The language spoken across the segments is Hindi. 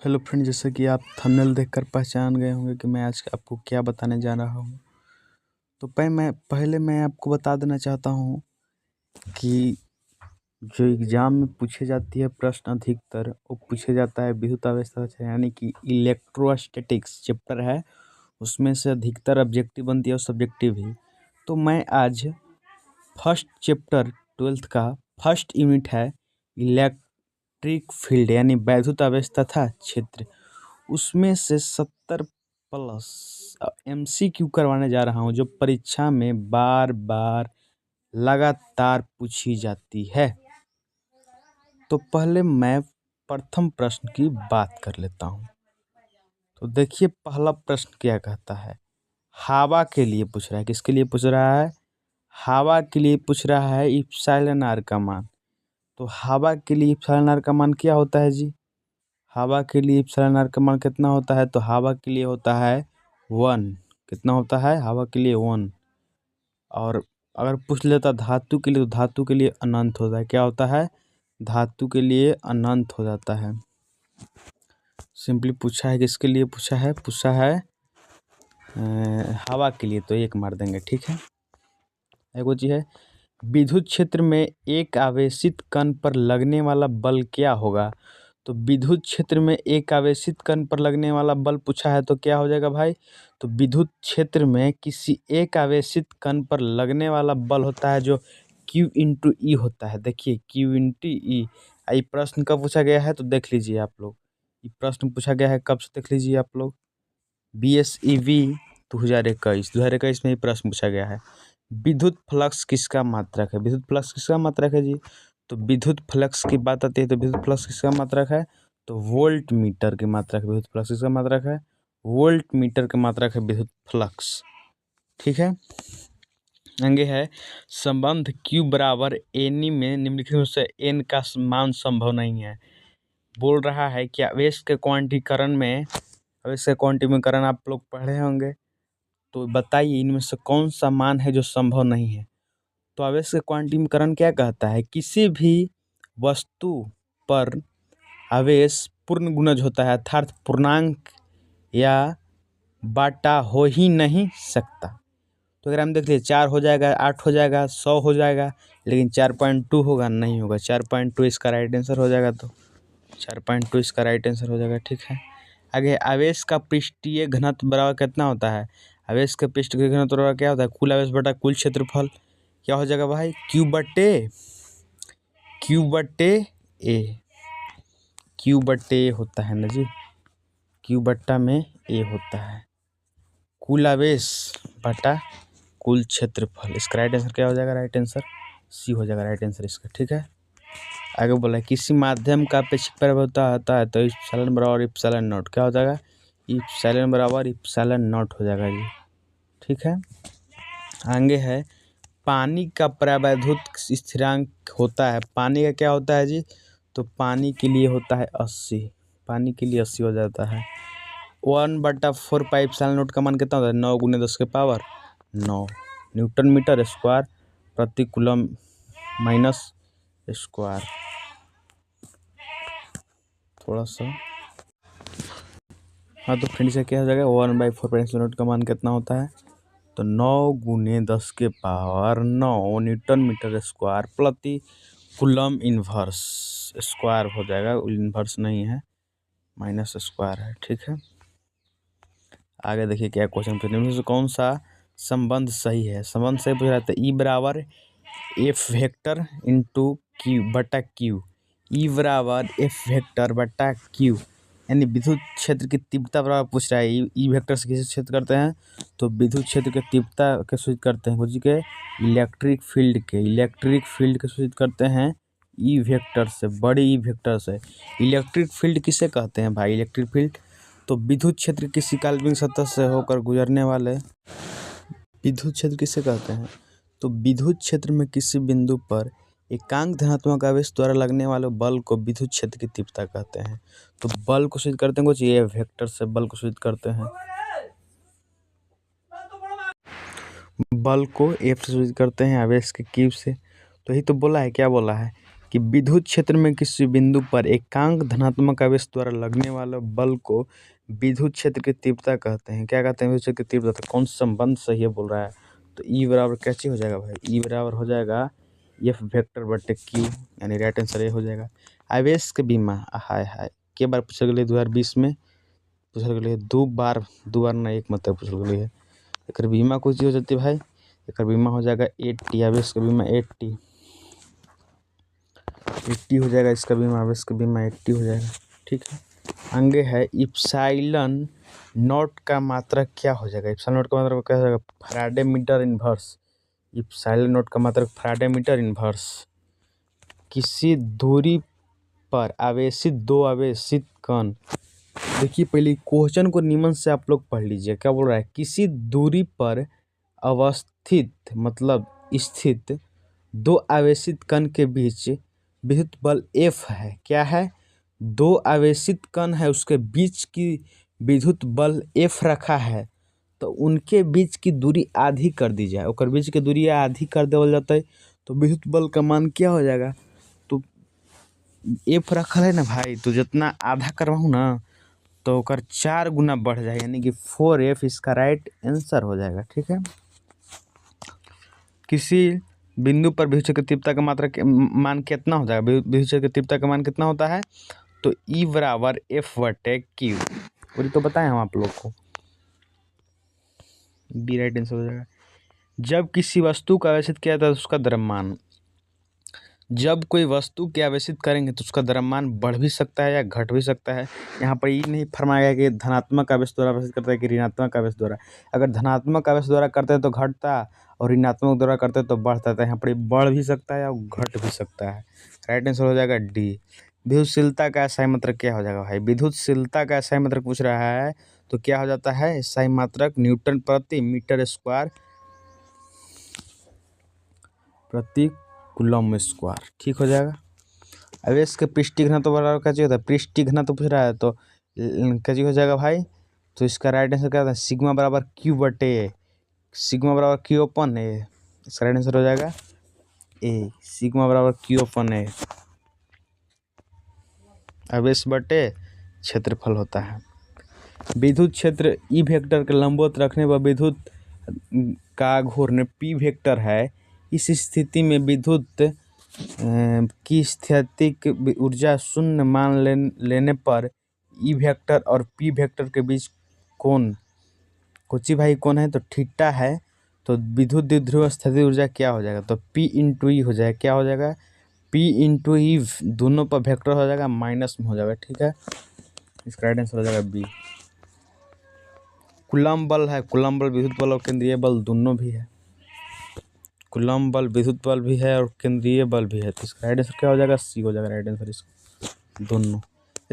हेलो फ्रेंड, जैसे कि आप थंबनेल देखकर पहचान गए होंगे कि मैं आज आपको क्या बताने जा रहा हूँ। तो पहले मैं आपको बता देना चाहता हूँ कि जो एग्ज़ाम में पूछे जाती है प्रश्न अधिकतर वो पूछे जाता है विद्युत अवस्था से, यानी कि इलेक्ट्रोस्टैटिक्स चैप्टर है, उसमें से अधिकतर ऑब्जेक्टिव बनती है और सब्जेक्टिव भी। तो मैं आज फर्स्ट चैप्टर 12th का फर्स्ट यूनिट है इलेक्ट्रिक फील्ड यानी वैद्युत अवस्था था क्षेत्र, उसमें से 70 प्लस MCQ करवाने जा रहा हूँ जो परीक्षा में बार बार लगातार पूछी जाती है। तो पहले मैं प्रथम प्रश्न की बात कर लेता हूँ। तो देखिए पहला प्रश्न क्या कहता है। हवा के लिए पूछ रहा है। किसके लिए पूछ रहा है? हवा के लिए पूछ रहा है इप्सिलॉन आर का मान। तो हवा के लिए इप्सिलॉन आर का मान क्या होता है जी? हवा के लिए इप्सिलॉन आर का मान कितना होता है? तो हवा के लिए होता है 1। कितना होता है? हवा के लिए 1। और अगर पूछ लेता धातु के लिए, तो धातु के लिए अनंत होता है। क्या होता है? धातु के लिए अनंत हो जाता है। सिंपली पूछा है किसके लिए पूछा है? पूछा है हवा के लिए, तो 1 मार देंगे। ठीक है। एक वो चीज है, विद्युत क्षेत्र में एक आवेशित कण पर लगने वाला बल क्या होगा? तो विद्युत क्षेत्र में एक आवेशित कण पर लगने वाला बल पूछा है तो क्या हो जाएगा भाई? तो विद्युत क्षेत्र में किसी एक आवेशित कण पर लगने वाला बल होता है जो Q इंटू ई होता है। देखिए Q इंटू ई। ये प्रश्न कब पूछा गया है तो देख लीजिए आप लोग। ये प्रश्न पूछा गया है कब से, देख लीजिए आप लोग। BSEV 2021 में ये प्रश्न पूछा गया है। विद्युत फ्लक्स किसका मात्रक है? विद्युत फ्लक्स किसका मात्रक है जी? तो विद्युत फ्लक्स की बात आती है तो विद्युत फ्लक्स किसका मात्रक है? तो वोल्ट मीटर की मात्रक है। विद्युत फ्लक्स किसका मात्रक है? वोल्ट मीटर का मात्रक है विद्युत फ्लक्स। ठीक है। आगे है संबंध Q बराबर एनी में निम्नलिखित में से n का मान संभव नहीं है। बोल रहा है कि आवेश के क्वांटीकरण में, आवेश के क्वांटीकरण आप लोग पढ़े होंगे, तो बताइए इनमें से कौन सा मान है जो संभव नहीं है। तो आवेश के क्वांटीकरण क्या कहता है? किसी भी वस्तु पर आवेश पूर्ण गुणज होता है, अर्थात पूर्णांक या बाटा हो ही नहीं सकता। तो अगर हम देख लीजिए 4 हो जाएगा, 8 हो जाएगा, 100 हो जाएगा, लेकिन 4.2 होगा नहीं होगा। 4.2 इसका राइट आंसर हो जाएगा। तो 4.2 इसका राइट आंसर हो जाएगा। ठीक है। आगे आवेश का पृष्ठीय घनत्व बराबर कितना होता है? आवेश का पृष्ठीय घनत्व बराबर क्या होता है? कुल आवेश बटा कुल क्षेत्रफल। क्या हो जाएगा भाई? Q बटे ए। Q बटे होता है ना जी, Q बट्टा में A होता है। कुल आवेश बटा कुल क्षेत्रफल। इसका राइट आंसर क्या हो जाएगा? राइट आंसर C हो जाएगा राइट आंसर इसका। ठीक है। आगे बोला है किसी माध्यम का अपेक्षित प्रभावता होता है तो इप्सिलॉन बराबर इप्सिलॉन नॉट। क्या हो जाएगा? इप्सिलॉन बराबर इप्सिलॉन नॉट हो जाएगा जी। ठीक है। आगे है पानी का परावैद्युत स्थिरांक होता है। पानी का क्या होता है जी? तो पानी के लिए होता है 80। पानी के लिए 80 हो जाता है। 1/4 पाई इप्सिलॉन नॉट का मान कितना होता है? 9 × 10 के पावर 9 न्यूटन मीटर स्क्वायर प्रति कूलम माइनस स्क्वायर। थोड़ा सा हाँ, तो फ्रेंड से क्या हो जाएगा? 1/4 पाई इप्सिलॉन नॉट का मान कितना होता है? तो 9 × 10 के पावर 9 न्यूटन मीटर स्क्वायर प्रति कूलम इन्वर्स स्क्वायर हो जाएगा। इन्वर्स नहीं है, माइनस स्क्वायर है। ठीक है। आगे देखिए क्या क्वेश्चन पूछते हैं, कौन सा संबंध सही है? संबंध सही पूछ रहा था E बराबर F वेक्टर इंटू Q बटा Q। E बराबर F वेक्टर बटा Q, यानी विद्युत क्षेत्र की तीव्रता बराबर पूछ रहा है। ई वेक्टर से किसे सूचित करते हैं? तो विद्युत क्षेत्र की तीव्रता के सूचित करते हैं कुछ के इलेक्ट्रिक फील्ड के सूचित करते हैं ई वेक्टर से, बड़े ई वेक्टर से। इलेक्ट्रिक फील्ड किसे कहते हैं भाई? इलेक्ट्रिक फील्ड तो विद्युत क्षेत्र किसी काल्पनिक सतह से होकर गुजरने वाले, विद्युत क्षेत्र किसे कहते हैं? तो विद्युत क्षेत्र में किसी बिंदु पर एकांक धनात्मक आवेश द्वारा लगने वाले बल को विद्युत क्षेत्र की तीव्रता कहते हैं। तो बल को सूचित करते हैं कुछ ये वेक्टर से, बल को सूचित करते हैं, बल को F से सूचित करते हैं, आवेश के Q से। तो यही तो बोला है, क्या बोला है कि विद्युत क्षेत्र में किसी बिंदु पर एकांक धनात्मक आवेश द्वारा लगने वाले बल को विद्युत क्षेत्र की तीव्रता कहते हैं। क्या कहते हैं विद्युत क्षेत्र की तीव्रता? कौन सा संबंध सही है बोल रहा है? तो ई बराबर कैसे हो जाएगा भाई? ई बराबर हो जाएगा एफ वेक्टर बटे क्यू, यानी राइट आंसर ये हो जाएगा। आवेश के बीमा हाय हाय के बार पूछल गई 2020 में पूछल गई दो बार ना एक मतलब पूछल गई है। एक बीमा कुछ हो जाती है भाई, एक बीमा हो जाएगा 80, आवेश का बीमा 80 हो जाएगा, इसका बीमा आवेश का बीमा 80 हो जाएगा। ठीक है, आगे है इप्साइलन नॉट का मात्रक क्या हो जाएगा? इप्साइलन नॉट का मात्रक क्या हो जाएगा? Faraday metre inverse. Epsilon naught का मात्रक फैराडे मीटर इनवर्स। किसी दूरी पर आवेशित दो आवेशित कण, देखिए पहले क्वेश्चन को नियमन से आप लोग पढ़ लीजिए। क्या बोल रहा है? किसी दूरी पर अवस्थित मतलब स्थित दो आवेशित कण के बीच विद्युत बल F है। क्या है? दो आवेशित कण है, उसके बीच की विद्युत बल F रखा है, तो उनके बीच की दूरी आधी कर दी जाए, और बीच की दूरी आधी कर देवल जाता है, तो विद्युत बल का मान क्या हो जाएगा? तो F रखल है ना भाई, तो जितना आधा करवाऊँ ना तो ओकर 4 गुना बढ़ जाए, यानी कि 4F इसका राइट आंसर हो जाएगा। ठीक है, किसी बिंदु पर विद्युत क्षेत्र की तीव्रता का मात्रा मान कितना हो जाएगा? विद्युत क्षेत्र की तीव्रता का मान कितना होता है? तो E बराबर F बटे Q, और तो बताएं हम आप लोग को, बी राइट आंसर हो जाएगा। जब किसी वस्तु का आवेशित किया जाता है तो उसका द्रव्यमान, जब कोई वस्तु के आवेशित करेंगे तो उसका द्रव्यमान बढ़ भी सकता है या घट भी सकता है। यहाँ पर ये नहीं फरमाया गया कि धनात्मक आवेश द्वारा आवेशित करता है कि ऋणात्मक आवेश द्वारा। अगर धनात्मक आवेश द्वारा करते हैं तो घटता, और ऋणात्मक द्वारा करते हैं तो बढ़ता है। यहाँ पर बढ़ भी सकता है और घट भी सकता है। राइट आंसर हो जाएगा डी। विद्युतशीलता का SI मात्रक क्या हो जाएगा भाई? विद्युतशीलता का SI मात्रक पूछ रहा है तो क्या हो जाता है? SI मात्रक न्यूटन प्रति मीटर स्क्वायर प्रति कूलम स्क्वायर। ठीक हो जाएगा। आवेश के पृष्ठीय घनत्व बराबर क्या चीज होता है? पृष्ठीय घनत्व पूछ रहा है तो क्या चीज हो जाएगा भाई? तो इसका राइट आंसर क्या होता है? सिग्मा बराबर क्यू बटे ए, सिग्मा बराबर क्यू अपन ए, इसका राइट आंसर हो जाएगा ए, सिग्मा बराबर क्यू अपन ए। आवेश बटे क्षेत्रफल होता है। विद्युत क्षेत्र ई वेक्टर के लंबवत रखने पर विद्युत का घूर्ण पी वेक्टर है। इस स्थिति में विद्युत की स्थैतिक ऊर्जा शून्य मान लेने पर ई वेक्टर और पी वेक्टर के बीच कोण कोची भाई कौन है? तो थीटा है। तो विद्युत द्विध्रुव स्थैतिक ऊर्जा क्या हो जाएगा? तो P इंटू ई हो जाएगा। क्या हो जाएगा? P इंटू ई, दोनों पर वेक्टर हो जाएगा, माइनस में हो जाएगा। ठीक है, इसका राइट आंसर हो जाएगा बी। कूलम्ब बल है, कूलम्ब बल विद्युत बल और केंद्रीय बल दोनों भी है। कूलम्ब बल विद्युत बल भी है और केंद्रीय बल भी है, तो इसका राइट आंसर क्या हो जाएगा? सी हो जाएगा राइट आंसर इसका, दोनों।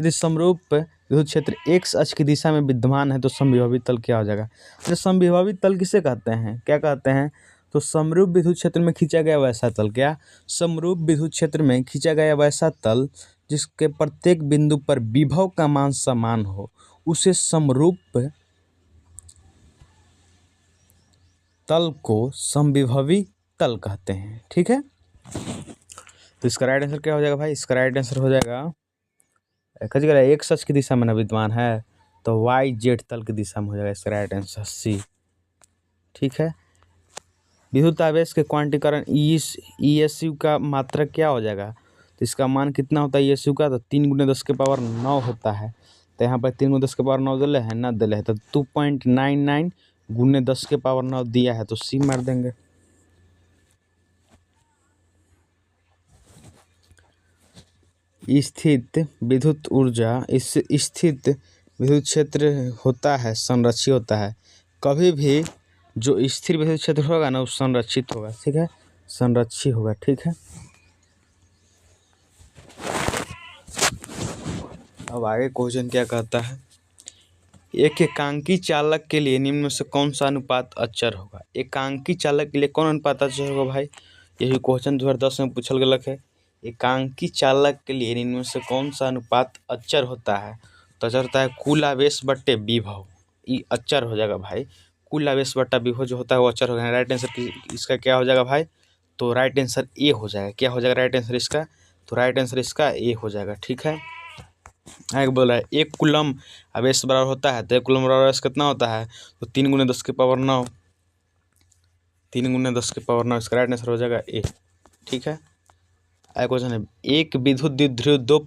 यदि समरूप विद्युत क्षेत्र x अक्ष की दिशा में विद्यमान है तो समविभवी तल क्या हो जाएगा? तो समविभवी तल किसे कहते हैं? क्या कहते हैं? तो समरूप विद्युत क्षेत्र में खींचा गया वैसा तल, क्या? समरूप विद्युत क्षेत्र में खींचा गया वैसा तल जिसके प्रत्येक बिंदु पर विभव का मान समान हो, उसे समरूप तल को समविभवी तल कहते हैं। ठीक है, तो इसका राइट आंसर क्या हो जाएगा भाई? इसका राइट आंसर हो जाएगा एक सच की दिशा में न विद्यमान है तो YZ तल की दिशा में हो जाएगा। इसका राइट आंसर सी। ठीक है, विद्युत आवेश के क्वांटीकरण ESU का मात्रक क्या हो जाएगा? तो इसका मान कितना होता है ESU का? तो 3 × 10⁹ होता है। तो यहाँ पर 3 × 10⁹ दिले है ना, दिले है तो 2.99 × 10⁹ दिया है, तो सी मार देंगे। स्थित विद्युत ऊर्जा, इस स्थित विद्युत क्षेत्र होता है, संरक्षित होता है। कभी भी जो स्थिर विद्युत क्षेत्र होगा ना वो संरक्षित होगा। ठीक है, संरक्षित होगा। ठीक है, अब आगे क्वेश्चन क्या कहता है? एक एकांकी चालक के लिए निम्न में से कौन सा अनुपात अचर होगा? एकांकी चालक के लिए कौन अनुपात अचर होगा भाई? यही क्वेश्चन 2010 में पूछल गया है। एकांकी चालक के लिए निम्न में से कौन सा अनुपात अचर होता है? तो अचर होता है कुल आवेश बट्टे विभव। ये अचर हो जाएगा भाई, कुल आवेश बट्टा विभव जो होता है वो अचर हो जाएगा। राइट आंसर इसका क्या हो जाएगा भाई? तो राइट आंसर ए हो जाएगा। क्या हो जाएगा राइट आंसर इसका? तो राइट आंसर इसका ए हो जाएगा। ठीक है, आगे बोला है 1 कूलम आवेश बराबर होता है, तो 1 कूलम बराबर आवेश कितना होता है, तो 3 × 10⁻9, 3 × 10⁻9, इसका राइट आंसर हो जाएगा ए। ठीक है, आगे क्वेश्चन है एक विद्युत द्विध्रुव 2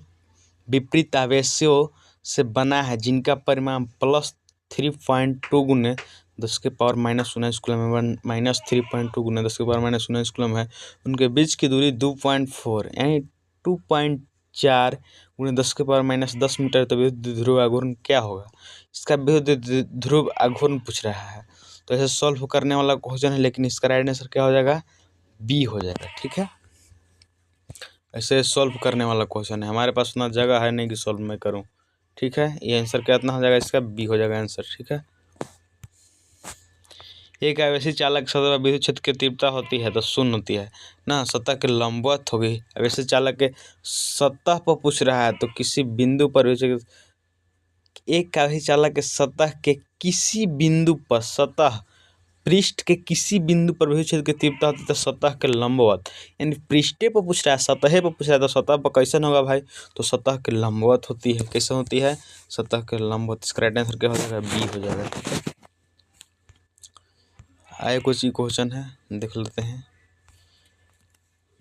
विपरीत आवेशों से बना है जिनका परिमाण +3.2 × 10⁻−19 कूलम है, -3.2 × 10⁻−19 कूलम है। उनके बीच की दूरी 2.4 यानी 2.4 × 10⁻−10 मीटर, तो विद्युत द्विध्रुव आघूर्ण क्या होगा। इसका विद्युत द्विध्रुव आघूर्ण पूछ रहा है, तो ऐसे सॉल्व करने वाला क्वेश्चन है, लेकिन इसका राइट आंसर क्या हो जाएगा, बी हो जाएगा। ठीक है, ऐसे सॉल्व करने वाला क्वेश्चन है, हमारे पास उतना जगह है नहीं कि सॉल्व मैं करूं। ठीक है, ये आंसर कितना हो जाएगा, इसका बी हो जाएगा आंसर। ठीक है, एक आवेशी चालक सतह विद्युत क्षेत्र की तीव्रता होती है तो शून्य होती है ना, सतह के लंबवत होगी। आवेशी चालक के सतह पर पूछ रहा है, तो किसी बिंदु पर एक आवेशी चालक के सतह के किसी बिंदु पर, सतह पृष्ठ के किसी बिंदु पर विद्युत क्षेत्र की तीव्रता होती है तो सतह के लंबवत, यानी पृष्ठे पर पूछ रहा है, सतह पर पूछ रहा है, तो सतह पर कैसे होगा भाई, तो सतह के लंबवत होती है। कैसे होती है, सतह के लंबवत। इसका राइट आंसर क्या हो जाएगा, बी हो जाएगा। ठीक है, आए कुछ ही क्वेश्चन है, देख लेते हैं।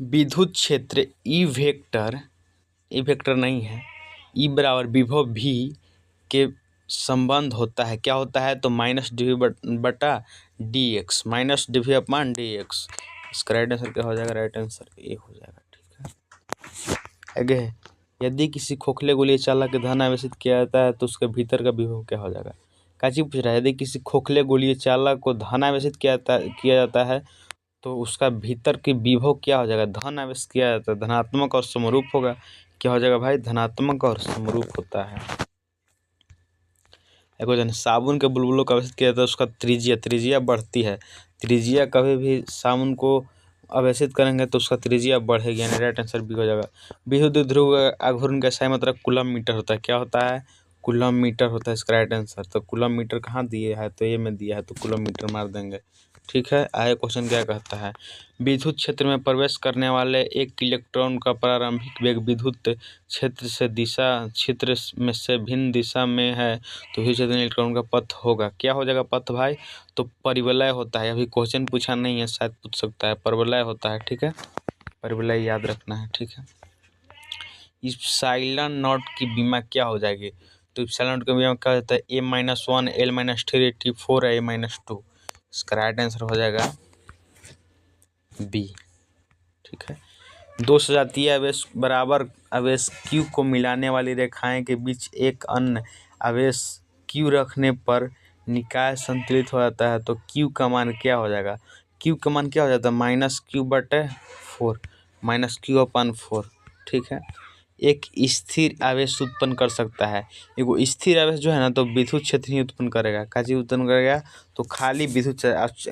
विद्युत क्षेत्र ई वेक्टर नहीं है, ई बराबर विभव भी के संबंध होता है, क्या होता है, तो -dV/dx, -dV/dx। इसका राइट आंसर क्या हो जाएगा, राइट आंसर ए हो जाएगा। ठीक है, आगे है यदि किसी खोखले गोलीय चालक के धन आवेशित किया जाता है तो उसके भीतर का विभव क्या हो जाएगा। काची पूछ रहा है, यदि किसी खोखले गोलीय चालक को धन आवेशित किया जाता है तो उसका भीतर की विभव क्या हो जाएगा, धन आवेश किया जाता है, धनात्मक और समरूप होगा। क्या हो जाएगा भाई, धनात्मक और समरूप होता है। क्वेश्चन साबुन के बुलबुलों का आवेशित किया जाता है, उसका त्रिज्या बढ़ती है। त्रिज्या कभी भी साबुन को आवेशित करेंगे तो उसका त्रिज्या बढ़ेगी, यानी राइट आंसर बी हो जाएगा। विद्युत द्विध्रुव आघूर्ण का सही मतलब कूलम मीटर होता है। क्या होता है, कूलम मीटर होता है इसका राइट आंसर। तो कूलम मीटर कहाँ दिए है, तो ए में दिया है, तो कूलम मीटर मार देंगे। ठीक है, आगे क्वेश्चन क्या कहता है, विद्युत क्षेत्र में प्रवेश करने वाले एक इलेक्ट्रॉन का प्रारंभिक वेग विद्युत क्षेत्र में से भिन्न दिशा में है तो विद्युत क्षेत्र में इलेक्ट्रॉन का पथ होगा। क्या हो जाएगा पथ भाई, तो परिवलय होता है। अभी क्वेश्चन पूछा नहीं है, शायद पूछ सकता है, परिवलय होता है। ठीक है, परिवलय याद रखना है। ठीक है, इप्सिलॉन नॉट की बीमा क्या हो जाएगी, तो इप्सिलॉन नॉट की बीमा क्या होता है, A-1 L-3 T4 A-2। इसका राइट आंसर हो जाएगा बी। ठीक है, दो सजातीय आवेश बराबर आवेश Q को मिलाने वाली रेखाएं के बीच एक अन्य आवेश Q रखने पर निकाय संतुलित हो जाता है, तो Q का मान क्या हो जाएगा, Q का मान क्या हो जाता है, -Q/4, -Q/4। ठीक है, एक स्थिर आवेश उत्पन्न कर सकता है। एगो स्थिर आवेश जो है ना, तो विद्युत क्षेत्र ही उत्पन्न करेगा। काजी उत्पन्न करेगा, तो खाली विद्युत।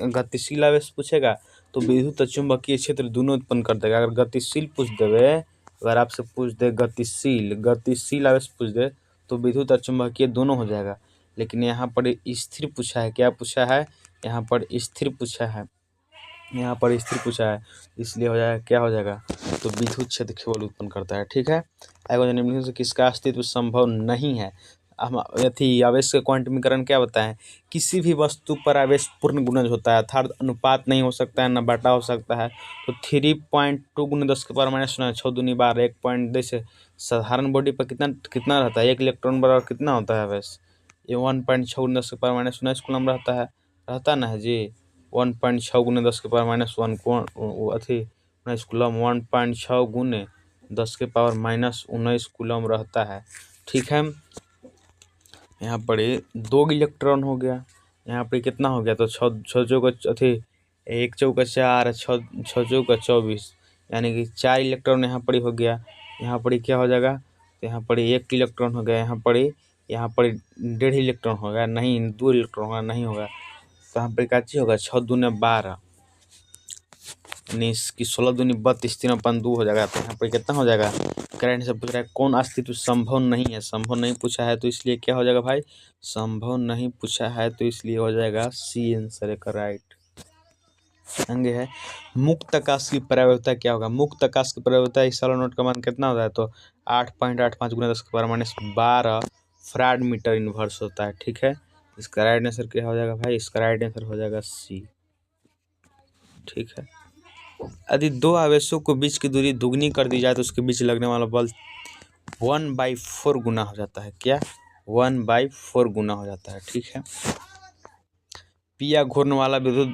गतिशील आवेश पूछेगा तो विद्युत और चुंबकीय क्षेत्र दोनों उत्पन्न कर देगा। अगर गतिशील पूछ देवे, अगर आपसे पूछ दे गतिशील आवेश पूछ दे, तो विद्युत और चुंबकीय दोनों हो जाएगा। लेकिन यहाँ पर स्थिर पूछा है, क्या पूछा है, यहाँ पर स्थिर पूछा है, यहाँ पर स्थिर पूछा है, इसलिए हो जाएगा, क्या हो जाएगा, तो विद्युत क्षेत्र केवल उत्पन्न करता है। ठीक है, आगे निम्न से किसका अस्तित्व संभव नहीं है। हम आवेश का क्वांटमीकरण क्या बताएं, किसी भी वस्तु पर आवेश पूर्ण गुणज होता है, अर्थात अनुपात नहीं हो सकता है, न बटा हो सकता है। तो 3.2 × 10⁻9 6 दूनी 12, 1 पॉइंट जैसे साधारण बॉडी पर कितना रहता है, 1 इलेक्ट्रॉन बराबर कितना होता है आवेश, ये 1.6 × 10⁻19 कूलम रहता ना है जी। 1.6 × 10⁻1 19 कूलम, 1.6 × 10⁻19 कूलम रहता है। ठीक है, यहाँ पर 2 इलेक्ट्रॉन हो गया, यहाँ पर कितना हो गया, तो 6 चौका 1 चौका 4, 6 चौका 24, यानी कि 4 इलेक्ट्रॉन यहाँ पर हो गया। यहाँ पर क्या हो जाएगा, तो यहाँ पर 1 इलेक्ट्रॉन हो गया, यहाँ पर 1.5 इलेक्ट्रॉन होगा, नहीं 2 इलेक्ट्रॉन होगा, नहीं होगा। तो यहाँ पर क्या चीज होगा, 6 दूने 12, यानी इसकी 16 दूनी 32, 3/2 हो जाएगा। तो यहाँ पर कितना हो जाएगा, करंट से पूछ रहा है कौन अस्तित्व संभव नहीं है, संभव नहीं पूछा है, तो इसलिए क्या हो जाएगा भाई, संभव नहीं पूछा है, तो इसलिए हो जाएगा सी आंसर का राइट। आगे है मुक्त आकाश की परावर्तता क्या होगा। मुक्त आकाश की परावर्तता इस सोलेनोइड का मान कितना होता है, तो 8.85 गुना 10⁻12 फराड मीटर इनवर्स होता है। ठीक है, इसका राइट आंसर क्या हो जाएगा भाई, इसका राइट आंसर हो जाएगा सी। ठीक है, यदि दो आवेशों को बीच की दूरी दुगनी कर दी जाए तो उसके बीच लगने वाला बल 1/4 गुना हो जाता है। क्या, 1/4 गुना हो जाता है। ठीक है, पिया घूर्णन वाला विद्युत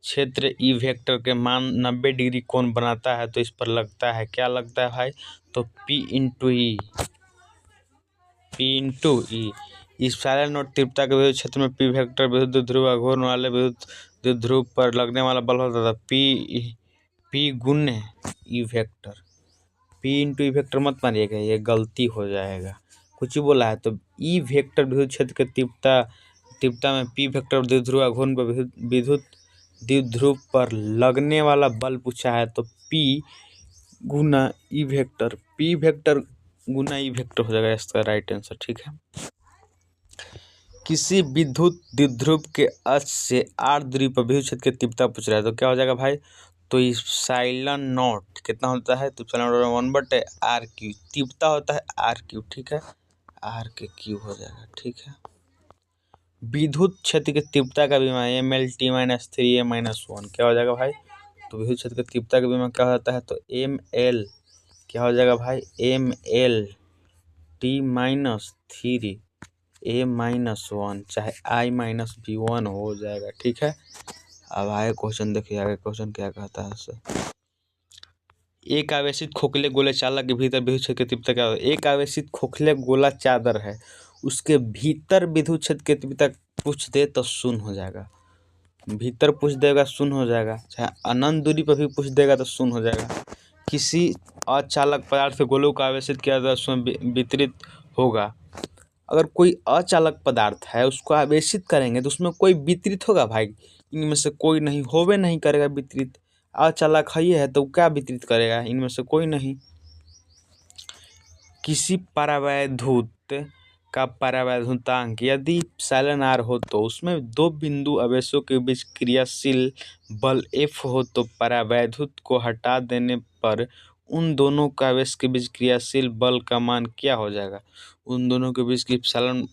क्षेत्र ई वेक्टर के मान 90 डिग्री कोण बनाता है, तो इस पर लगता है, क्या लगता है भाई, तो P इस सोलेनोइड तीव्रता के विद्युत क्षेत्र में पी वेक्टर विद्युत ध्रुव घूर्णन वाले विद्युत ध्रुव पर लगने वाला बल होता था P गुने E vector. P E vector मत मारिएगा, ये गलती हो जाएगा, कुछ ही बोला है। तो ई वेक्टर विद्युत क्षेत्र के तीव्रता में पी वेक्टर विद्युत ध्रुव घूर्णन पर विद्युत द्विध्रुव पर लगने वाला बल पूछा है, तो P गुना ई वेक्टर, P वेक्टर गुना ई वेक्टर हो जाएगा इसका राइट आंसर। ठीक है, किसी विद्युत द्विध्रुव के अक्ष से r दूरी पर विद्युत क्षेत्र की तीव्रता पूछ रहा है, तो क्या हो जाएगा भाई, तो इप्सिलॉन नॉट कितना होता है, तो इप्सिलॉन नॉट 1/r3 तीव्रता होता है r3। ठीक है, r3 हो जाएगा। ठीक है, विद्युत क्षेत्र की तीव्रता का विमा MLT-3A-1 क्या हो जाएगा भाई, तो विद्युत क्षेत्र की तीव्रता का विमा क्या हो जाता है, तो ML क्या हो जाएगा भाई, MLT-3A-1 चाहे I-B1 हो जाएगा। ठीक है, अब आगे क्वेश्चन देखिए, आगे क्वेश्चन क्या कहता है इससे। एक आवेशित खोखले गोले चालक के भीतर विद्युत क्षेत्र की तीव्रता क्या होगी। एक आवेशित खोखले गोला चादर है, उसके भीतर विद्युत क्षेत्र की तीव्रता पूछ दे तो शून्य हो जाएगा, भीतर पूछ देगा शून्य हो जाएगा, चाहे अनंत दूरी पर भी पूछ देगा तो शून्य हो जाएगा। किसी अचालक पदार्थ से गोलों को आवेशित किया जाए उसमें वितरित होगा। अगर कोई अचालक पदार्थ है उसको आवेशित करेंगे तो उसमें कोई वितरित होगा भाई, इनमें से कोई नहीं, होवे नहीं करेगा वितरित। अचालक है तो क्या वितरित करेगा, इनमें से कोई नहीं। किसी परावैद्युत का परावैद्युतांक यदि एप्सिलॉन r हो तो उसमें दो बिंदु आवेशों के बीच क्रियाशील बल F हो, तो परावैद्युत को हटा देने पर उन दोनों का आवेश के बीच क्रियाशील बल का मान क्या हो जाएगा। उन दोनों के बीच की एप्सिलॉन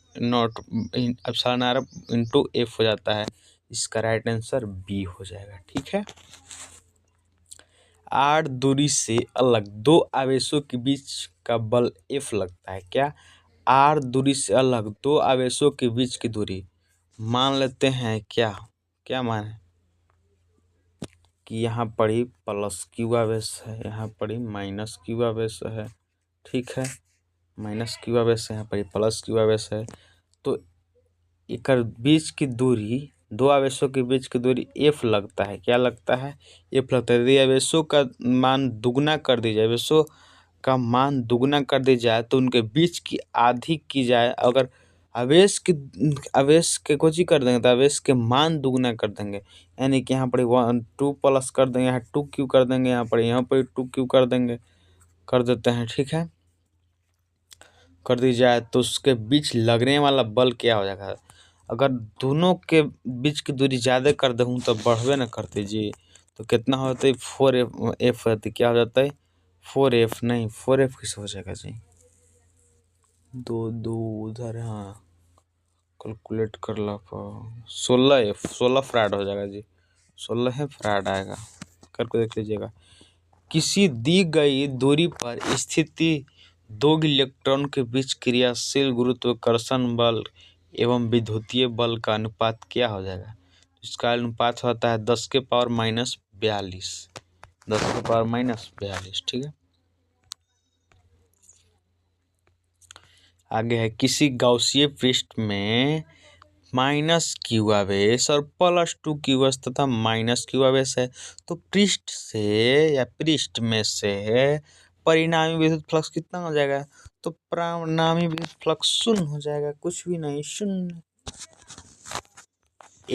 r इंटू F हो जाता है, इसका राइट आंसर B हो जाएगा। ठीक है, r दूरी से अलग दो आवेशों के बीच का बल F लगता है। क्या, r दूरी से अलग दो आवेशों के बीच की दूरी मान लेते हैं, क्या क्या मान है कि यहाँ पर ही +q आवेश है, यहाँ पर ही -q आवेश है। ठीक है, -q आवेश है, यहाँ पर ही +q आवेश है, तो एक बीच की दूरी, दो आवेशों के बीच की दूरी F लगता है। क्या लगता है, F लगता है। यदि आवेशों का मान दुगना कर दी जाए, आवेशों का मान दुगना कर दी जाए तो उनके बीच की आधी की जाए। अगर आवेश के कुछ ही कर देंगे तो आवेश के मान दुगना कर देंगे, यानी कि यहाँ पर 2 प्लस कर देंगे, यहाँ 2q कर देंगे, यहाँ पर 2q कर देंगे, कर देते हैं। ठीक है, कर दी जाए तो उसके बीच लगने वाला बल क्या हो जाएगा। अगर दोनों के बीच की दूरी ज़्यादा कर दूँ तो बढ़वे न करते जी, तो कितना होता है 4f होती, क्या हो जाता है 4f, नहीं 4f किस हो जाएगा जी, 2 उधर, हाँ कैलकुलेट कर ला, 16f, 16 फराड हो जाएगा जी, 16 फराड आएगा, करके देख लीजिएगा। किसी दी गई दूरी पर स्थिति दो इलेक्ट्रॉन के बीच क्रियाशील गुरुत्वाकर्षण बल एवं विद्युतीय बल का अनुपात क्या हो जाएगा। इसका अनुपात होता है 10⁻42, 10⁻42। ठीक है, आगे है किसी गॉसीय पृष्ठ में -q आवेश और +2q तथा -q आवेश है, तो पृष्ठ से या पृष्ठ में से परिणामी विद्युत फ्लक्स कितना हो जाएगा, तो परिणामी विद्युत फ्लक्स शून्य हो जाएगा, कुछ भी नहीं, शून्य।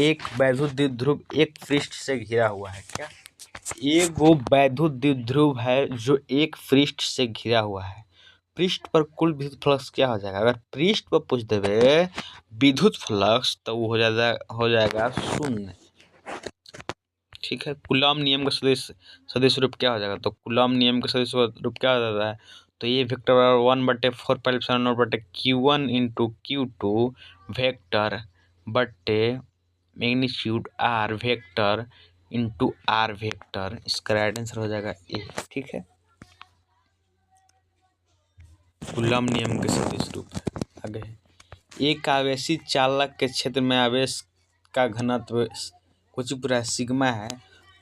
एक वैद्युत द्विध्रुव एक पृष्ठ से घिरा हुआ है। क्या, एक वो वैद्युत द्विध्रुव है जो एक पृष्ठ से घिरा हुआ है, पृष्ठ पर कुल विद्युत फ्लक्स क्या हो जाएगा। अगर पृष्ठ पर पूछ देवे विद्युत फ्लक्स तो वो हो जाएगा शून्य। ठीक है। कूलॉम नियम का सदिश रूप क्या हो जाएगा, तो कूलॉम नियम का सदिश रूप क्या हो जाता है, तो ये वेक्टर बराबर 1/4πε0/Q1 इंटू Q2 वेक्टर बट्टे magnitude R vector into R vector. इसका राइट आंसर हो जाएगा ए। ठीक है, कूलॉम नियम के सदिश रूप है। आगे है, एक आवेशी चालक के क्षेत्र में आवेश का घनत्व कुछ पूरा सिग्मा है,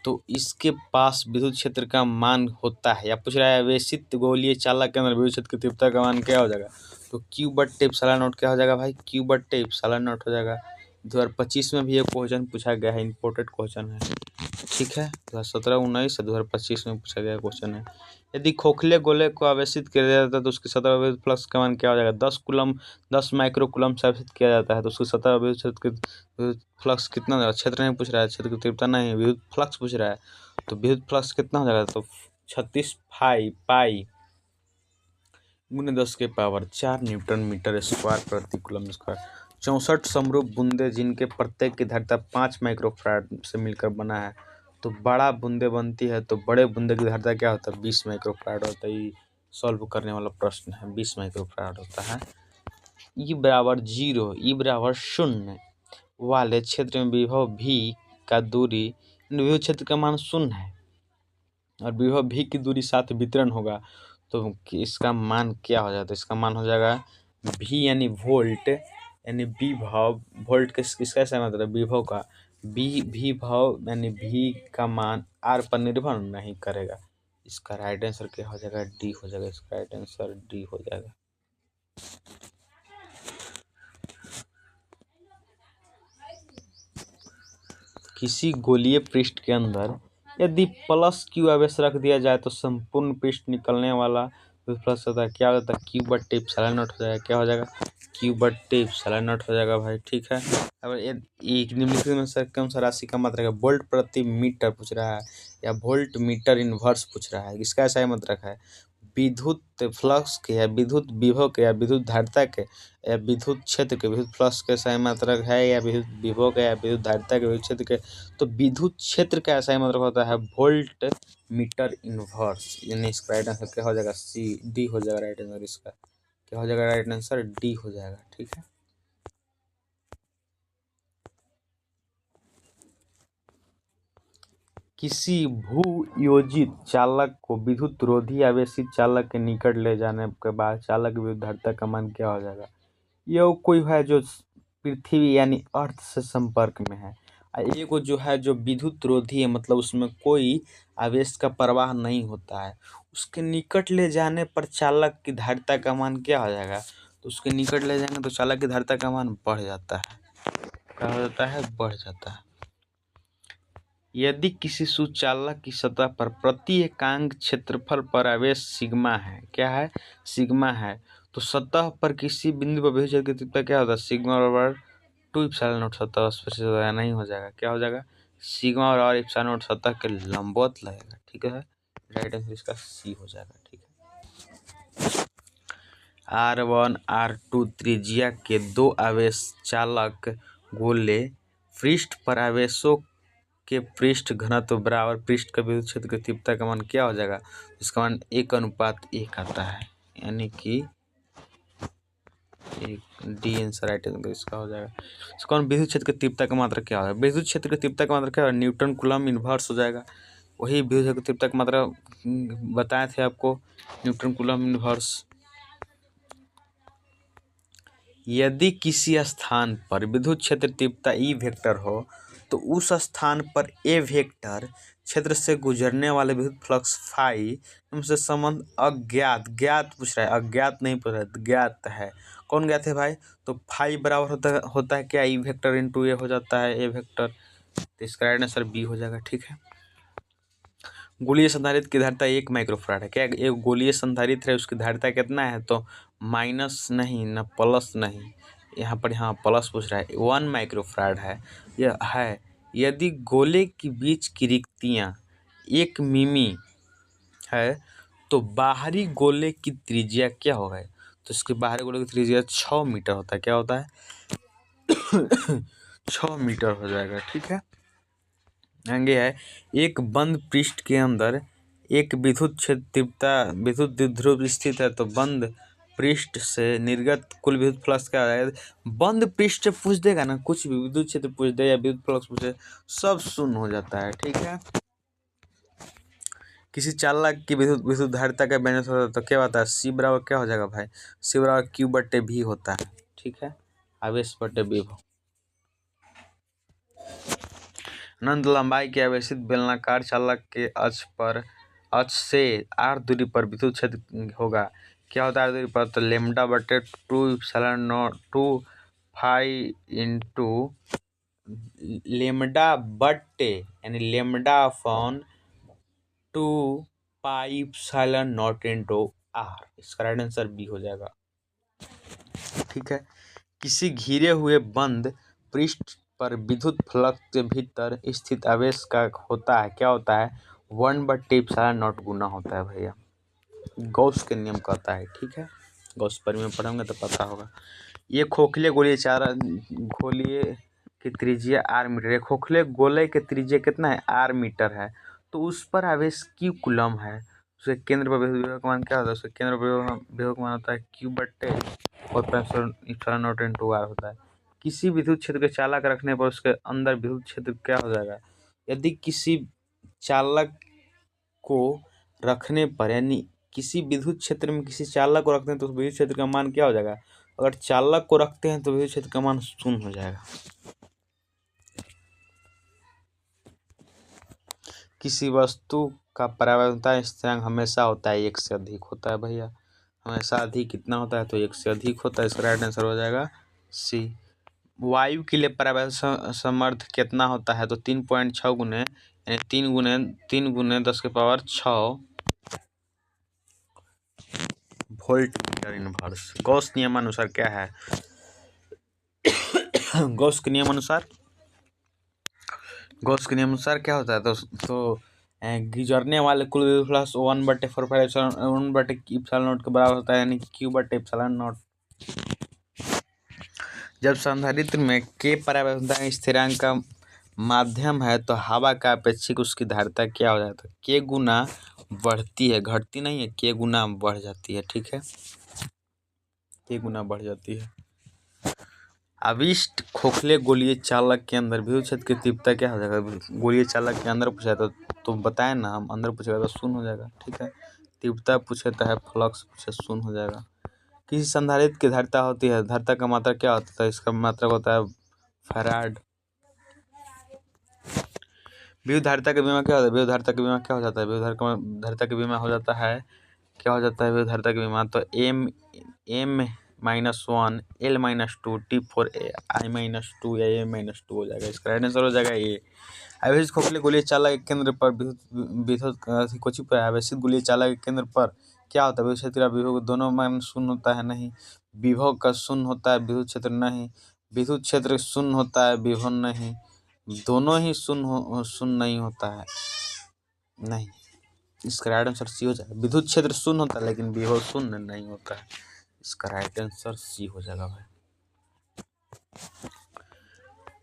तो इसके पास विद्युत क्षेत्र का मान होता है, या पूछ रहा है आवेशित गोलीय चालक के अंदर विद्युत क्षेत्र की तीव्रता का मान क्या हो जाएगा, तो Q/ε0 क्या हो जाएगा भाई, Q/ε0 हो जाएगा। 2025 में भी ये क्वेश्चन पूछा गया है, इम्पोर्टेंट क्वेश्चन है। ठीक है, 2017, 19 और 2025 में पूछा गया क्वेश्चन है। यदि खोखले गोले को आवेशित किया जाता है तो उसकी सतह विद्युत फ्लक्स का मान क्या हो जाएगा, 10 माइक्रो कूलम से आवेशित किया जाता है तो उसकी सतह विद्युत क्षेत्र विद्युत फ्लक्स कितना हो जाएगा, क्षेत्र नहीं पूछ रहा है, क्षेत्र की तीव्रता नहीं, विद्युत फ्लक्स पूछ रहा है, तो विद्युत फ्लक्स कितना हो जाएगा, तो 36 पाई गुने 10⁴ न्यूटन मीटर स्क्वायर प्रति कूलम स्क्वायर। 64 समरूप बूंदे जिनके प्रत्येक की धारिता 5 माइक्रोफैराड से मिलकर बना है, तो बड़ा बूंदे बनती है तो बड़े बूंदे की धारिता क्या होता है, 20 माइक्रोफैराड होता है। ये सॉल्व करने वाला प्रश्न है, 20 माइक्रोफैराड होता है। E बराबर 0, E बराबर 0 वाले क्षेत्र में विभव V का दूरी, विभव क्षेत्र का मान 0 है और विभव V की दूरी साथ वितरण होगा, तो इसका मान क्या हो जाता है, इसका मान हो जाएगा V यानी वोल्ट, यानी विभव वोल्ट किसका सही मतलब विभव का, विभव यानी V का मान R पर निर्भर नहीं करेगा। इसका राइट आंसर क्या हो जाएगा, डी हो जाएगा। इसका राइट आंसर डी हो जाएगा। किसी गोलीय पृष्ठ के अंदर यदि +Q आवेश रख दिया जाए तो संपूर्ण पृष्ठ निकलने वाला प्लस होता है, क्या होता है, Q/ε0 हो जाएगा। क्या हो जाएगा, Q/ε0 हो जाएगा भाई। ठीक है, अब एक निम्नलिखित में से कौन सा राशि का मात्रक है, वोल्ट प्रति मीटर पूछ रहा है या वोल्ट मीटर इनवर्स पूछ रहा है, इसका ऐसा ही मात्रक है। विद्युत फ्लक्स के या विद्युत विभव के या विद्युत धारिता के या विद्युत क्षेत्र के, विद्युत फ्लक्स के सही मात्रक है या विद्युत विभव के या विद्युत धारिता के विद्युत क्षेत्र के, तो विद्युत क्षेत्र का सही मात्रक होता है वोल्ट मीटर इनवर्स। यानी इसका राइट आंसर क्या हो जाएगा, सी डी हो जाएगा राइट आंसर। इसका क्या हो जाएगा राइट आंसर, डी हो जाएगा। ठीक है, किसी भू-योजित चालक को विद्युत रोधी आवेशित चालक के निकट ले जाने के बाद चालक की विद्युत धारिता का मान क्या हो जाएगा। यह कोई है जो पृथ्वी यानी अर्थ से संपर्क में है, एक जो है जो विद्युत रोधी है, मतलब उसमें कोई आवेश का प्रवाह नहीं होता है, उसके निकट ले जाने पर चालक की धारिता का मान क्या हो जाएगा, तो उसके निकट ले जाएंगे तो चालक की धारिता का मान बढ़ जाता है। क्या हो जाता है, बढ़ जाता है। यदि किसी सुचालक की सतह पर प्रति एकांक क्षेत्रफल पर आवेश सिग्मा है, क्या है, सिग्मा है, तो सतह पर किसी बिंदु पर विद्युत क्षेत्र की तीव्रता क्या होता है, सिग्मा बराबर 2ε0 सतह स्पर्श नहीं हो जाएगा। क्या हो जाएगा, सिग्मा और ε0 सतह के लंबवत लगेगा। ठीक है, राइट आंसर इसका सी हो जाएगा। ठीक है, R1 R2 त्रिज्या के दो आवेश चालक गोले पृष्ठ पर आवेशों के पृष्ठ घनत्व बराबर पृष्ठ का विद्युत क्षेत्र की तीव्रता का मान क्या हो जाएगा, इसका मान 1:1 आता है, यानी कि डी आंसर राइट आंसर इसका हो जाएगा। इसका विद्युत क्षेत्र की तीव्रता का मात्रा क्या होगा, विद्युत क्षेत्र की तीव्रता का मात्रा क्या होगा, न्यूटन कूलम इनवर्स हो जाएगा। वही विद्युत क्षेत्र की तीव्रता का मात्रा बताए थे आपको, न्यूटन कूलम इनवर्स। यदि किसी स्थान पर विद्युत क्षेत्र तीव्रता ई वेक्टर हो तो उस स्थान पर ए वेक्टर क्षेत्र से गुजरने वाले विद्युत फ्लक्स फाई उनसे संबंध अज्ञात, ज्ञात पूछ रहा है, अज्ञात नहीं पूछ रहा है, ज्ञात है। कौन ज्ञात है भाई, तो फाई बराबर होता है क्या, ई वेक्टर इंटू ए हो जाता है, ए वेक्टर। तो इसका राइट आंसर बी हो जाएगा। ठीक है, गोलीय संधारित्र की धारिता 1 माइक्रोफैराड है। क्या एक गोलीय संधारित्र है, उसकी धारिता कितना है, तो माइनस नहीं ना प्लस नहीं, यहाँ पर यहाँ प्लस पूछ रहा है, 1 माइक्रोफैराड है यह है। यदि गोले के बीच की रिक्तियाँ 1 मिमी है तो बाहरी गोले की त्रिज्या क्या होगा, तो इसके बाहरी गोले की त्रिज्या 6 मीटर होता है। क्या होता है 6 मीटर हो जाएगा। ठीक है, आगे है, एक बंद पृष्ठ के अंदर एक विद्युत क्षेत्र तीव्रता विद्युत द्विध्रुव स्थित है तो बंद पृष्ठ से निर्गत कुल विद्युत फ्लक्स क्या है। बंद पृष्ठ से पूछ देगा ना, कुछ भी विद्युत क्षेत्र पूछ दे या विद्युत फ्लक्स पूछे, सब शून्य हो जाता है। ठीक है। किसी चालक की विद्युत विद्युत धारिता का व्यंजक होता है तो क्या होता है, सी बराबर क्या हो जाएगा भाई, सी बराबर क्यू बटे भी होता है। ठीक है, आवेश बटे विभव। अनंत लंबाई के आवेशित बेलनाकार चालक के अक्ष से r दूरी पर विद्युत क्षेत्र होगा। क्या होता है r दूरी पर, तो लेमडा बटे 2 फाई इंटू लेमडा बटे यानी lambda upon 2 pi epsilon not into r। इसका राइट आंसर बी हो जाएगा। ठीक है। किसी घिरे हुए बंद पृष्ठ पर विद्युत फ्लक्स के भीतर स्थित आवेश का होता है, क्या होता है, 1/एप्सिलॉन नॉट गुना होता है भैया। गॉस के नियम कहता है। ठीक है, गॉस पर में पढ़ेंगे तो पता होगा। ये खोखले गोलीय की त्रिज्या आर मीटर है। खोखले गोले के त्रिज्या कितना है, आर मीटर है। तो उस पर आवेश क्यू कूलम है। उसके केंद्र पर विभव का मान क्या होता है, उसके केंद्र पर विभव का मान होता है क्यू बटे 4 इंटू आर होता है। किसी विद्युत क्षेत्र के चालक रखने पर उसके अंदर विद्युत क्षेत्र क्या हो जाएगा, यदि किसी चालक को रखने पर यानी किसी विद्युत क्षेत्र में किसी चालक को रखते हैं तो उस विद्युत क्षेत्र का मान क्या हो जाएगा, अगर चालक को रखते हैं तो विद्युत क्षेत्र का मान शून्य हो जाएगा। किसी वस्तु का परावर्तनता स्थिरांक हमेशा होता है 1 से अधिक होता है भैया। हमेशा अधिक कितना होता है, तो 1 से अधिक होता है। इसका राइट आंसर हो जाएगा सी। वायु के लिए परावर्तन सामर्थ्य कितना होता है, तो 3.6 गुने यानी 3 गुने 10⁻6 वोल्ट मीटर इनवर्स। गॉस नियमानुसार क्या है, गॉस के नियमानुसार क्या होता है, तो गुजरने वाले कुल विद्युत फ्लक्स 1/4 के बराबर होता है यानी Q/ε0। जब संधारित्र में K परावर्तनता स्थिरांक का माध्यम है तो हवा का अपेक्षित उसकी धारिता क्या हो जाता है, K गुना बढ़ती है, घटती नहीं है, K गुना बढ़ जाती है। ठीक है, K गुना बढ़ जाती है। अविष्ट खोखले गोलीय चालक के अंदर विद्युत क्षेत्र की तीव्रता क्या हो जाएगा, गोलीय चालक के अंदर पूछा तो बताएं ना, हम अंदर पूछेगा तो शून्य हो जाएगा। ठीक है, तीव्रता पूछे तो है, फ्लक्स पूछे शून्य हो जाएगा। किसी संधारित्र की धारिता होती है, धारिता का मात्रा क्या होता है, इसका मात्रा होता है फैराड। विद्युत धारिता का बीमा क्या होता है, विद्युत धारिता का बीमा क्या हो जाता है, विद्युत धारिता का बीमा हो जाता है, क्या हो जाता है विद्युत धारिता का बीमा, तो M-1 L-2 T4 I-2 या A-2 हो जाएगा। इसका राइट आंसर हो जाएगा ये। आवेशित खोखले गोलीय चालक के केंद्र पर विद्युत कोची पर आवेशित गोलीय चालक के केंद्र पर क्या होता है, विद्युत क्षेत्र विभव दोनों मान शून्य होता है, नहीं, विभव का शून्य होता है, विद्युत क्षेत्र नहीं, विद्युत क्षेत्र शून्य होता है, विभव नहीं, दोनों ही शून्य नहीं होता है, नहीं। इसका राइट आंसर सी हो जाएगा। विद्युत क्षेत्र शून्य होता है लेकिन विभव शून्य नहीं होता है। इसका राइट आंसर सी हो जाएगा भाई।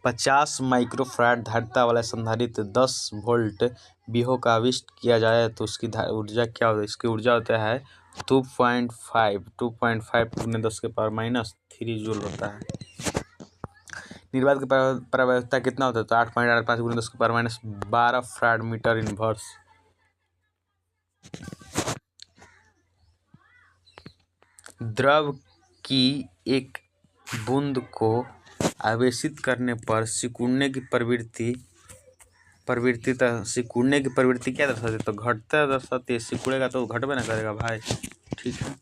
50 माइक्रोफैराड धारिता वाला संधारित्र 10 वोल्ट विभव का आविष्ट किया जाए तो उसकी ऊर्जा क्या होता है, इसकी ऊर्जा होता है 2.5 गुने 10⁻³ जूल होता है। निर्वात की परावर्तकता कितना होता है, तो 8.85 गुने 10⁻12 फैराड मीटर इनवर्स। द्रव की एक बूंद को आवेशित करने पर सिकुड़ने की प्रवृत्ति क्या दर्शाती है, तो घटता दर्शाती है, सिकुड़ेगा तो घटबे ना करेगा भाई। ठीक है।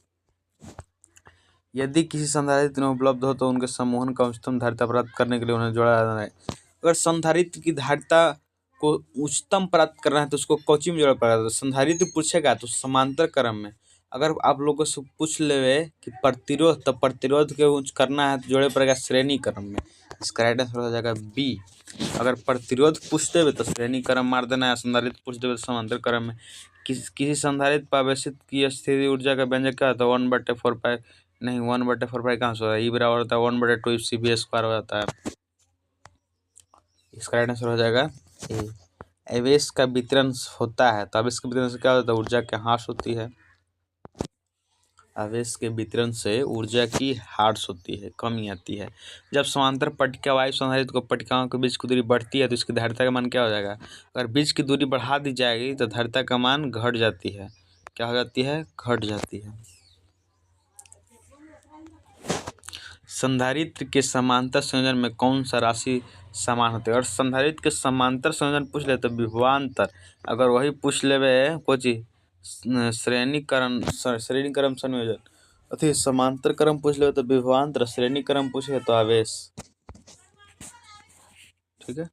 यदि किसी संधारित्र में उपलब्ध हो तो उनके समूहन का उच्चतम धारिता प्राप्त करने के लिए उन्हें जोड़ा जाना है। अगर संधारित्र की धारिता को उच्चतम प्राप्त करना है तो उसको कोची में जोड़ा पड़ेगा, तो संधारित्र पूछेगा तो समांतर क्रम में। अगर आप लोगों से पूछ ले कि प्रतिरोध, तो प्रतिरोध के उच्च करना है तो जोड़े पड़ेगा श्रेणी क्रम में। इसका राइट आंसर हो जाएगा बी। अगर प्रतिरोध पूछ देवे तो श्रेणी क्रम मार देना है, संधारित्र पूछ देवे तो समांतर क्रम में। किसी संधारित्र पर आवेशित की स्थिति ऊर्जा का व्यंजक क्या होता है, 1/4 नहीं, 1/4 कहाँ से होता है, ई बराबर होता है 1/2 CV² हो जाता है। इसका राइट आंसर हो जाएगा ए। आवेश का वितरण होता है तो आवेश के वितरण से क्या होता है, ऊर्जा की ह्रास होती है। आवेश के वितरण से ऊर्जा की ह्रास होती है, कमी आती है। जब समांतर पट्टिका वायु संधारित्र को पट्टिकाओं के बीच की दूरी बढ़ती है तो इसकी धारिता का मान क्या हो जाएगा। अगर बीच की दूरी बढ़ा दी जाएगी तो धारिता का मान घट जाती है। क्या हो जाती है, घट जाती है। संधारित्र के समांतर संयोजन में कौन सा राशि समान होती है। अगर संधारित्र के समांतर संयोजन पूछ ले तो विभवांतर, अगर वही पूछ लेवे कोची श्रेणीकरण संयोजन, अथी समांतर क्रम पूछ ले तो विभवांतर, श्रेणी क्रम पूछे तो आवेश। ठीक है।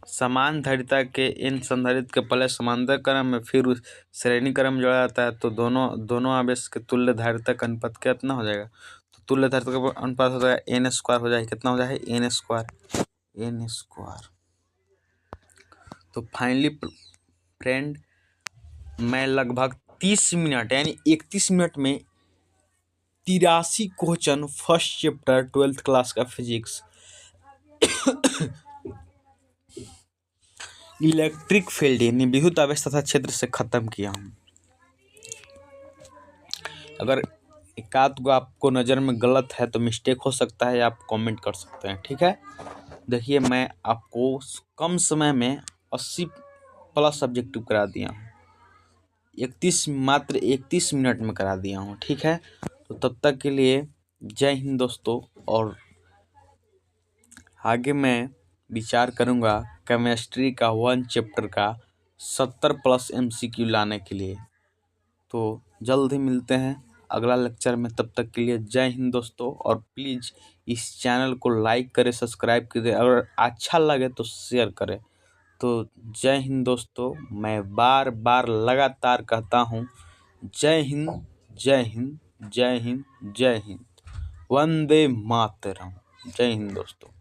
समान धारिता के इन संधारित्र के पहले समांतर क्रम में फिर श्रेणी क्रम जोड़ा जाता है तो दोनों आवेश के तुल्य धारिता का अनुपात कितना हो जाएगा। तो तुल्य धारिता का अनुपात हो जाएगा n स्क्वायर हो जाएगा। कितना हो जाएगा, n स्क्वायर। तो फाइनली फ्रेंड मैं लगभग 30 मिनट यानी 31 मिनट में 83 question first chapter 12th class का फिजिक्स इलेक्ट्रिक फील्ड यानी विद्युत आवेश तथा क्षेत्र से खत्म किया हूँ। अगर एकाध गो आपको नज़र में गलत है तो मिस्टेक हो सकता है, आप कमेंट कर सकते हैं। ठीक है। देखिए मैं आपको कम समय में 80 प्लस सब्जेक्टिव करा दिया हूँ, मात्र 31 मिनट में करा दिया हूँ। ठीक है। तो तब तक के लिए जय हिंद दोस्तों, और आगे मैं विचार करूँगा केमिस्ट्री का 1 चैप्टर का 70 प्लस MCQ लाने के लिए। तो जल्द ही मिलते हैं अगला लेक्चर में। तब तक के लिए जय हिंद दोस्तों, और प्लीज़ इस चैनल को लाइक करें, सब्सक्राइब करें, अगर अच्छा लगे तो शेयर करें। तो जय हिंद दोस्तों, मैं बार बार लगातार कहता हूँ जय हिंद, जय हिंद, जय हिंद, जय हिंद, वंदे मातरम। जय हिंद दोस्तों।